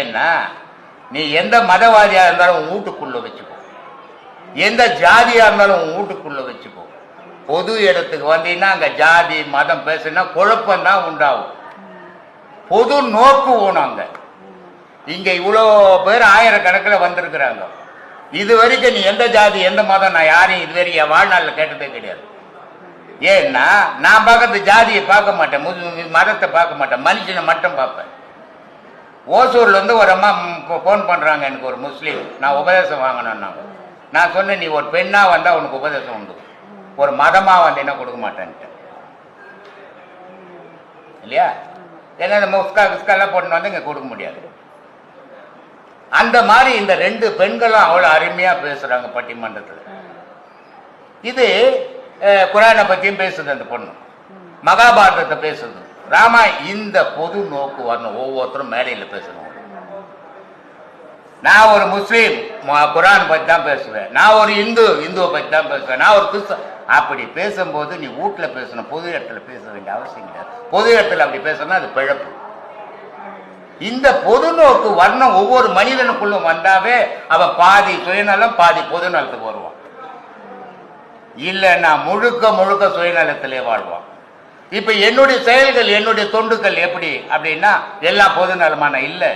என்ன நீ எந்த மதவாதியா இருந்தாலும் உன் வீட்டுக்குள்ள வச்சுக்கோ, எந்த ஜாதியா இருந்தாலும் உன் வீட்டுக்குள்ள வச்சுக்கோ. பொது இடத்துக்கு வந்தீங்கன்னா அங்க ஜாதி மதம் பேசுனா குழப்பம்தான் உண்டாகும். பொது நோக்கு ஓனாங்க. இங்க இவ்வளோ பேர் ஆயிரக்கணக்கில் வந்திருக்கிறாங்க. இது வரைக்கும் நீ எந்த ஜாதி எந்த மதம் நான் யாரையும் இது வரைக்கும் என் வாழ்நாளில் கேட்டதே கிடையாது. ஏன்னா நான் பார்க்கறது ஜாதியை பார்க்க மாட்டேன், மதத்தை பார்க்க மாட்டேன், மனுஷனை மட்டும் பார்ப்பேன். ஓசூர்ல இருந்து ஒரு அம்மா ஃபோன் பண்றாங்க, எனக்கு ஒரு முஸ்லீம், நான் உபதேசம் வாங்கணும்னாங்க. நான் சொன்னேன், நீ ஒரு பெண்ணா வந்தா உனக்கு உபதேசம் உண்டு, ஒரு மதமா வந்தீங்கன்னா கொடுக்க மாட்டேன்ட்டு இல்லையா? ஏன்னா இந்த முஸ்கா கிஸ்கெல்லாம் போட்டு வந்து இங்க கொடுக்க முடியாது. அந்த மாதிரி இந்த ரெண்டு பெண்களும் அவ்வளவு அருமையா பேசுறாங்க பட்டிமன்றத்தில். இது குரானை பத்தியும் பேசுது அந்த பொண்ணு, மகாபாரதத்தை பேசுது, ராமா. இந்த பொது நோக்கு வரணும், ஒவ்வொருத்தரும் மேடையில் பேசணும். நான் ஒரு முஸ்லீம் குரான் பத்தி தான் பேசுவேன், நான் ஒரு இந்துவை பத்தி தான் பேசுவேன், நான் ஒரு கிறிஸ்தவ. அப்படி பேசும்போது நீ வீட்டுல பேசணும், பொது இடத்துல பேச வேண்டிய அவசியம் கிடையாது. பொது இடத்துல அப்படி பேசணும்னா அது பிழப்பு. இந்த பொது நோக்கு வரணும், ஒவ்வொரு மனிதனுக்குள்ளும் வந்தாவே அவன் பாதி சுயநலம் பாதி பொது நலத்துக்கு வருவான். இல்லைன்னா முழுக்க முழுக்க சுயநலத்திலே வாழ்வான். இப்ப என்னுடைய செயல்கள் என்னுடைய தொண்டுகள் எப்படி அப்படின்னா எல்லாம் பொது நலமான இல்லை.